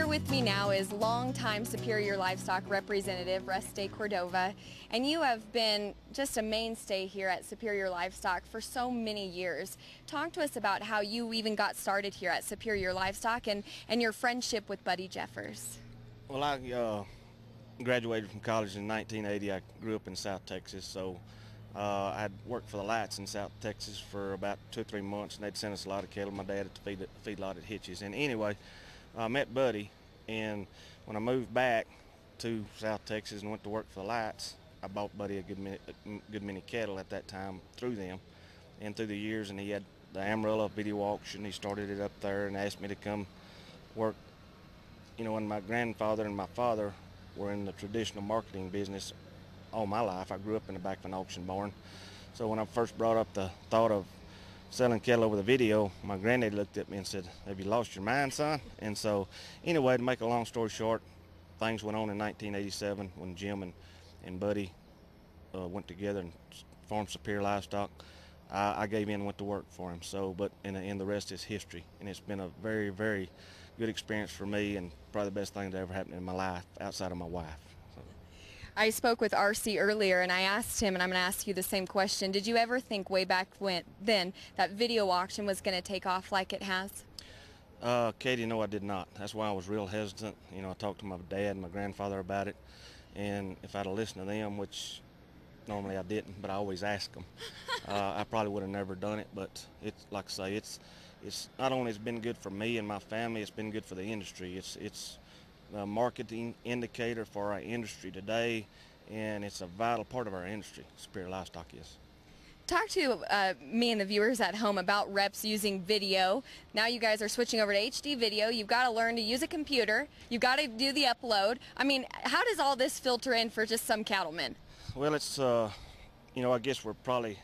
with me now is longtime Superior Livestock representative Russ Cordova, and you have been just a mainstay here at Superior Livestock for so many years. Talk to us about how you even got started here at Superior Livestock and your friendship with Buddy Jeffers. Well, I graduated from college in 1980. I grew up in South Texas, so I had worked for the lights in South Texas for about 2 or 3 months, and they'd send us a lot of cattle. My dad at the feedlot at Hitches. And anyway, I met Buddy, and when I moved back to South Texas and went to work for the lights, I bought Buddy a good many cattle at that time through them and through the years. And he had the Amarillo video auction. He started it up there and asked me to come work. You know, when my grandfather and my father were in the traditional marketing business all my life. I grew up in the back of an auction barn. So when I first brought up the thought of selling cattle over the video, my granddad looked at me and said, "Have you lost your mind, son?" And so anyway, to make a long story short, things went on in 1987 when Jim and Buddy went together and formed Superior Livestock. I gave in and went to work for him. So, but in the rest is history. And it's been a very, very good experience for me, and probably the best thing that ever happened in my life outside of my wife. So. I spoke with RC earlier, and I asked him, and I'm going to ask you the same question. Did you ever think way back then that video auction was going to take off like it has? Katie, no, I did not. That's why I was real hesitant. You know, I talked to my dad and my grandfather about it, and if I'd have listened to them, which normally I didn't, but I always ask them, I probably would have never done it. But it's like I say, it's not only has been good for me and my family, it's been good for the industry. It's a marketing indicator for our industry today, and it's a vital part of our industry. Superior Livestock is. Talk to me and the viewers at home about reps using video. Now you guys are switching over to HD video. You've got to learn to use a computer. You've got to do the upload. I mean, how does all this filter in for just some cattlemen? Well, it's, you know, I guess we're probably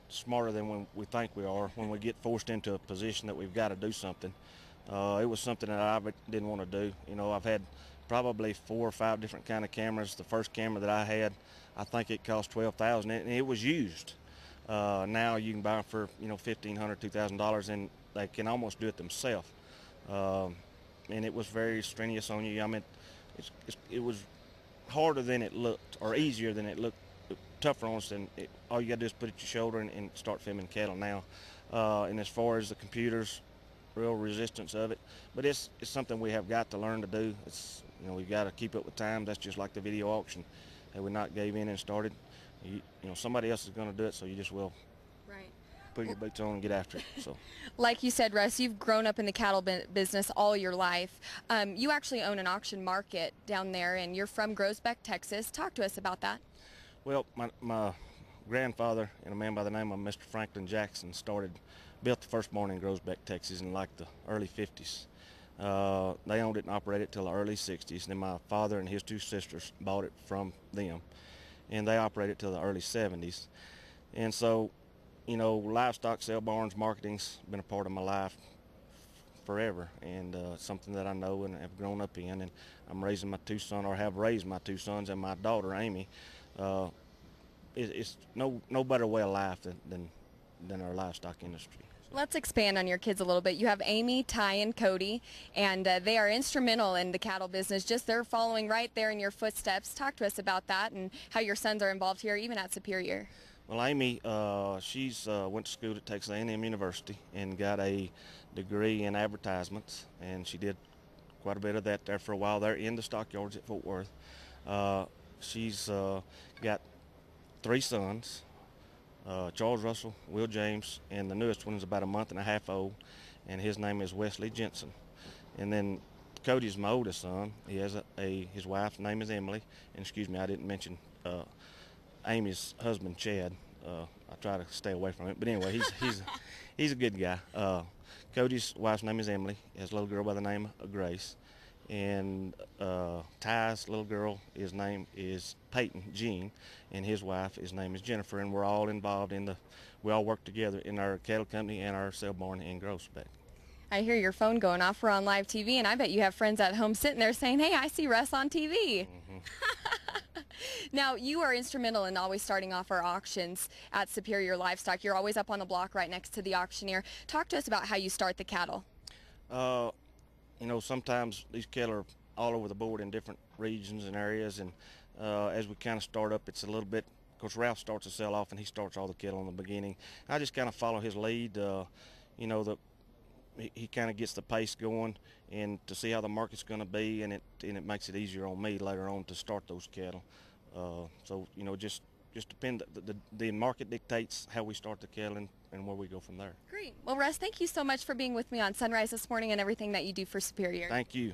smarter than when we think we are when we get forced into a position that we've got to do something. It was something that I didn't want to do. You know, I've had probably 4 or 5 different kind of cameras. The first camera that I had, I think it cost $12,000, and it was used. Now you can buy them for, you know, $1,500, $2,000, and they can almost do it themselves. And it was very strenuous on you. I mean, it was harder than it looked, or easier than it looked, tougher on us than all you got to do is put it at your shoulder and start filming cattle now. And as far as the computers, real resistance of it, but it's something we have got to learn to do. It's, you know, we've got to keep up with time. That's just like the video auction. Had we not gave in and started, you know, somebody else is going to do it, so you just will put your boots on and get after it. So, like you said, Russ, you've grown up in the cattle business all your life. You actually own an auction market down there, and you're from Groesbeck, Texas. Talk to us about that. Well, my grandfather and a man by the name of Mr. Franklin Jackson built the first barn in Groesbeck, Texas in like the early 50s. They owned it and operated it till the early 60s. Then my father and his 2 sisters bought it from them, and they operated it till the early 70s. And so, you know, livestock, sale barns, marketing's been a part of my life forever, and something that I know and have grown up in. And I'm raising my 2 sons, or have raised my 2 sons and my daughter Amy. It's no better way of life than our livestock industry. So. Let's expand on your kids a little bit. You have Amy, Ty, and Cody, and they are instrumental in the cattle business. Just they're following right there in your footsteps. Talk to us about that and how your sons are involved here, even at Superior. Well, Amy, she's went to school at Texas A&M University and got a degree in advertisements, and she did quite a bit of that there for a while there in the stockyards at Fort Worth. She's got 3 sons, Charles Russell, Will James, and the newest one is about a month and a half old, and his name is Wesley Jensen. And then Cody's my oldest son. He has his wife's name is Emily, and excuse me, I didn't mention Amy's husband, Chad. I try to stay away from it, but anyway, he's a good guy. Cody's wife's name is Emily. He has a little girl by the name of Grace. And Ty's little girl, his name is Peyton Jean, and his wife, his name is Jennifer, and we're all involved we all work together in our cattle company and our sale barn in Groesbeck. I hear your phone going off. We're on live TV, and I bet you have friends at home sitting there saying, "Hey, I see Russ on TV." Mm-hmm. Now, you are instrumental in always starting off our auctions at Superior Livestock. You're always up on the block right next to the auctioneer. Talk to us about how you start the cattle. You know, sometimes these cattle are all over the board in different regions and areas, and as we kind of start up, it's a little bit. Of course, Ralph starts to sell off, and he starts all the cattle in the beginning. I just kind of follow his lead. You know, he kind of gets the pace going, and to see how the market's going to be, and it makes it easier on me later on to start those cattle. So you know, just depend. The market dictates how we start the cattle and where we go from there. Great. Well, Russ, thank you so much for being with me on Sunrise this morning and everything that you do for Superior. Thank you.